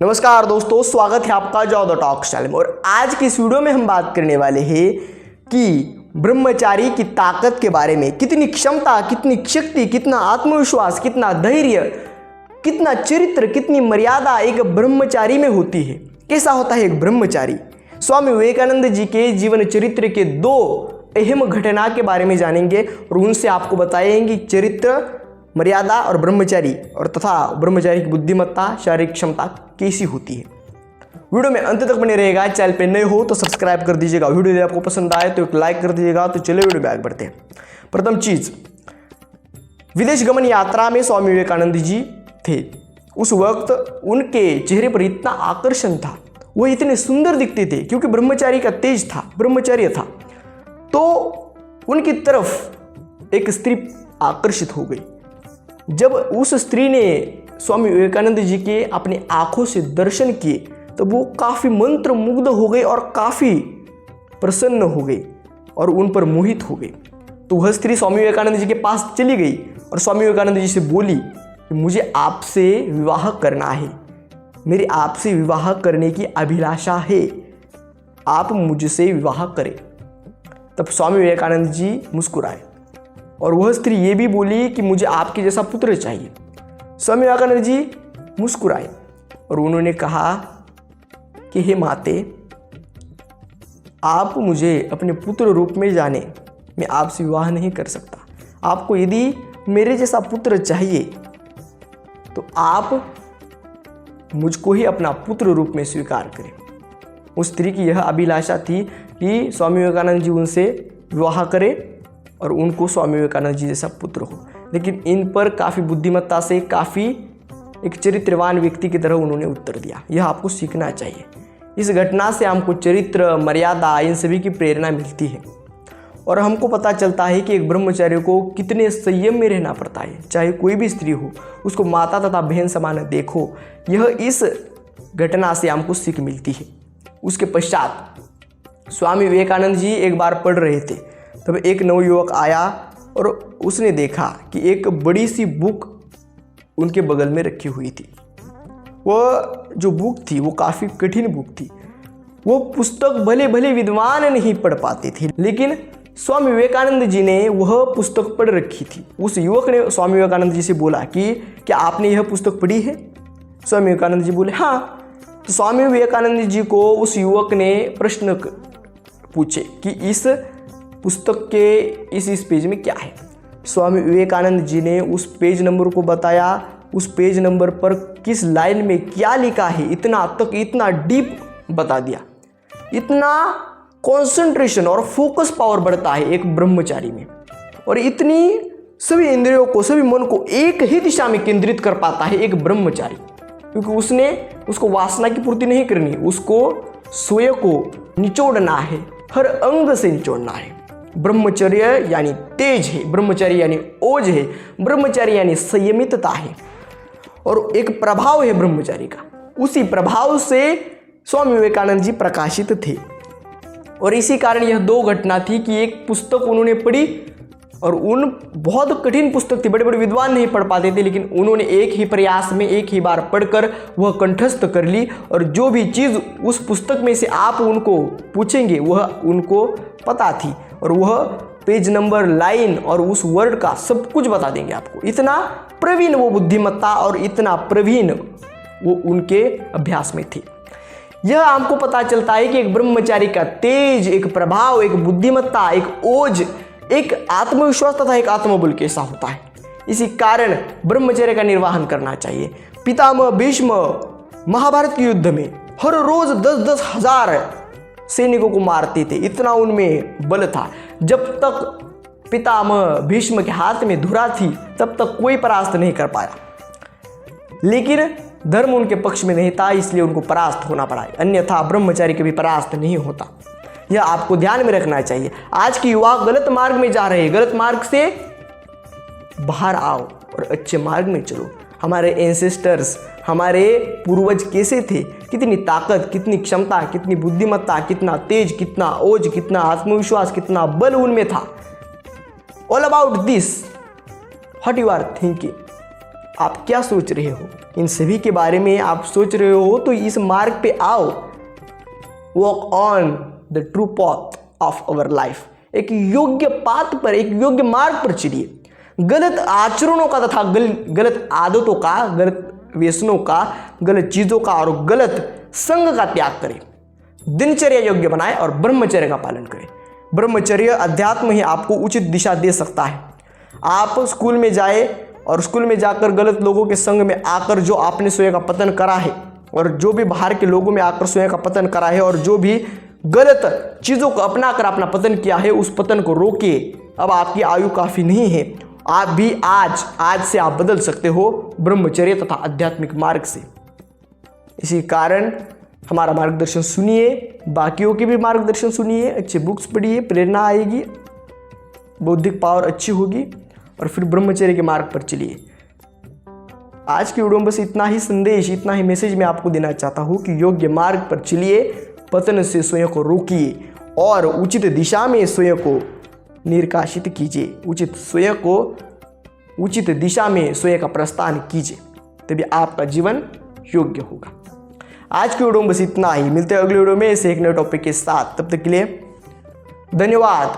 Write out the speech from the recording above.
नमस्कार दोस्तों, स्वागत है आपका जाव द टॉक चैनल में। और आज की इस वीडियो में हम बात करने वाले हैं कि ब्रह्मचारी की ताकत के बारे में। कितनी क्षमता, कितनी शक्ति, कितना आत्मविश्वास, कितना धैर्य, कितना चरित्र, कितनी मर्यादा एक ब्रह्मचारी में होती है। कैसा होता है एक ब्रह्मचारी। स्वामी विवेकानंद जी के जीवन चरित्र के दो अहम घटना के बारे में जानेंगे और उनसे आपको बताएंगे चरित्र, मर्यादा और ब्रह्मचारी और तथा ब्रह्मचारी की बुद्धिमत्ता, शारीरिक क्षमता कैसी होती है। वीडियो में अंत तक बने रहेगा। चैनल पे नए हो तो सब्सक्राइब कर दीजिएगा। वीडियो यदि आपको पसंद आए तो एक लाइक कर दीजिएगा। तो चलिए वीडियो में आगे बढ़ते हैं। प्रथम चीज, विदेश गमन यात्रा में स्वामी विवेकानंद जी थे। उस वक्त उनके चेहरे पर इतना आकर्षण था, वो इतने सुंदर दिखते थे क्योंकि ब्रह्मचारी का तेज था, ब्रह्मचर्य था। तो उनकी तरफ एक स्त्री आकर्षित हो गई। जब उस स्त्री ने स्वामी विवेकानंद जी के अपनी आंखों से दर्शन किए तो वो काफ़ी मंत्रमुग्ध हो गई और काफ़ी प्रसन्न हो गई और उन पर मोहित हो गई। तो वह स्त्री स्वामी विवेकानंद जी के पास चली गई और स्वामी विवेकानंद जी से बोली कि मुझे आपसे विवाह करना है, मेरी आपसे विवाह करने की अभिलाषा है, आप मुझसे विवाह करें। तब स्वामी विवेकानंद जी मुस्कुराए और वह स्त्री ये भी बोली कि मुझे आपके जैसा पुत्र चाहिए। स्वामी विवेकानंद जी मुस्कुराए और उन्होंने कहा कि हे माते, आप मुझे अपने पुत्र रूप में जाने, मैं आपसे विवाह नहीं कर सकता। आपको यदि मेरे जैसा पुत्र चाहिए तो आप मुझको ही अपना पुत्र रूप में स्वीकार करें। उस स्त्री की यह अभिलाषा थी कि स्वामी विवेकानंद जी उनसे विवाह करें और उनको स्वामी विवेकानंद जी जैसा पुत्र हो। लेकिन इन पर काफ़ी बुद्धिमत्ता से, काफ़ी एक चरित्रवान व्यक्ति की तरह उन्होंने उत्तर दिया। यह आपको सीखना चाहिए। इस घटना से हमको चरित्र, मर्यादा, इन सभी की प्रेरणा मिलती है और हमको पता चलता है कि एक ब्रह्मचारी को कितने संयम में रहना पड़ता है। चाहे कोई भी स्त्री हो, उसको माता तथा बहन समान देखो। यह इस घटना से हमको सीख मिलती है। उसके पश्चात स्वामी विवेकानंद जी एक बार पढ़ रहे थे, तब एक नवयुवक आया और उसने देखा कि एक बड़ी सी बुक उनके बगल में रखी हुई थी। वह जो बुक थी वो काफ़ी कठिन बुक थी। वो पुस्तक भले भले विद्वान नहीं पढ़ पाते थे, लेकिन स्वामी विवेकानंद जी ने वह पुस्तक पढ़ रखी थी। उस युवक ने स्वामी विवेकानंद जी से बोला कि क्या आपने यह पुस्तक पढ़ी है? स्वामी विवेकानंद जी बोले हाँ। तो स्वामी विवेकानंद जी को उस युवक ने प्रश्न पूछे कि इस पुस्तक के इस पेज में क्या है। स्वामी विवेकानंद जी ने उस पेज नंबर को बताया, उस पेज नंबर पर किस लाइन में क्या लिखा है, इतना तक, इतना डीप बता दिया। इतना कंसंट्रेशन और फोकस पावर बढ़ता है एक ब्रह्मचारी में, और इतनी सभी इंद्रियों को, सभी मन को एक ही दिशा में केंद्रित कर पाता है एक ब्रह्मचारी, क्योंकि उसको वासना की पूर्ति नहीं करनी, उसको स्वयं को निचोड़ना है, हर अंग से निचोड़ना है। ब्रह्मचर्य यानी तेज है, ब्रह्मचर्य यानी ओज है, ब्रह्मचर्य यानी संयमितता है और एक प्रभाव है ब्रह्मचारी का। उसी प्रभाव से स्वामी विवेकानंद जी प्रकाशित थे और इसी कारण यह दो घटना थी कि एक पुस्तक उन्होंने पढ़ी और उन बहुत कठिन पुस्तक थी, बड़े बड़े विद्वान नहीं पढ़ पाते थे, लेकिन उन्होंने एक ही प्रयास में, एक ही बार पढ़कर वह कंठस्थ कर ली और जो भी चीज़ उस पुस्तक में से आप उनको पूछेंगे वह उनको पता थी और वह पेज नंबर, लाइन और उस वर्ड का सब कुछ बता देंगे आपको। इतना प्रवीण वो बुद्धिमत्ता और इतना प्रवीण वो उनके अभ्यास में थी। यह हमको पता चलता है कि एक ब्रह्मचारी का तेज, एक प्रभाव, एक बुद्धिमत्ता, एक ओज, एक आत्मविश्वास तथा एक आत्मबल कैसा होता है। इसी कारण ब्रह्मचर्य का निर्वहन करना चाहिए। पितामह भीष्म महाभारत के युद्ध में हर रोज 10-10 हजार सैनिकों को मारते थे, इतना उनमें बल था। जब तक पितामह भीष्म के हाथ में धुरा थी तब तक कोई परास्त नहीं कर पाया, लेकिन धर्म उनके पक्ष में नहीं था, इसलिए उनको परास्त होना पड़ा। अन्यथा ब्रह्मचारी कभी परास्त नहीं होता। यह आपको ध्यान में रखना चाहिए। आज के युवा गलत मार्ग में जा रहे हैं, गलत मार्ग से बाहर आओ और अच्छे मार्ग में चलो। हमारे एंसेस्टर्स, हमारे पूर्वज कैसे थे, कितनी ताकत, कितनी क्षमता, कितनी बुद्धिमत्ता, कितना तेज, कितना ओज, कितना आत्मविश्वास, कितना बल उनमें था। All about this what you are thinking. आप क्या सोच रहे हो, इन सभी के बारे में आप सोच रहे हो तो इस मार्ग पे आओ। Walk on the true path of our life. एक योग्य पाथ पर, एक योग्य मार्ग पर चलिए। गलत आचरणों का तथा गलत आदतों का, गलत व्यसनों का, गलत चीजों का और गलत संग का त्याग करें। दिनचर्या योग्य बनाएं और ब्रह्मचर्य का पालन करें। ब्रह्मचर्य अध्यात्म ही आपको उचित दिशा दे सकता है। आप स्कूल में जाए और स्कूल में जाकर गलत लोगों के संग में आकर जो आपने स्वयं का पतन करा है, और जो भी बाहर के लोगों में आकर स्वयं का पतन करा है, और जो भी गलत चीज़ों को अपनाकर अपना पतन किया है, उस पतन को रोकिए। अब आपकी आयु काफ़ी नहीं है। आप भी आज से आप बदल सकते हो ब्रह्मचर्य तथा आध्यात्मिक मार्ग से। इसी कारण हमारा मार्गदर्शन सुनिए, बाकियों के भी मार्गदर्शन सुनिए, अच्छे बुक्स पढ़िए, प्रेरणा आएगी, बौद्धिक पावर अच्छी होगी, और फिर ब्रह्मचर्य के मार्ग पर चलिए। आज की वीडियो में बस इतना ही संदेश, इतना ही मैसेज मैं आपको देना चाहता हूँ कि योग्य मार्ग पर चलिए, पतन से स्वयं को रोकिए और उचित दिशा में स्वयं को निर्काशित कीजिए। उचित दिशा में स्वयं का प्रस्थान कीजिए, तभी आपका जीवन योग्य होगा। आज की वीडियो में बस इतना ही। मिलते हैं अगले वीडियो में ऐसे एक नए टॉपिक के साथ। तब तक के लिए धन्यवाद।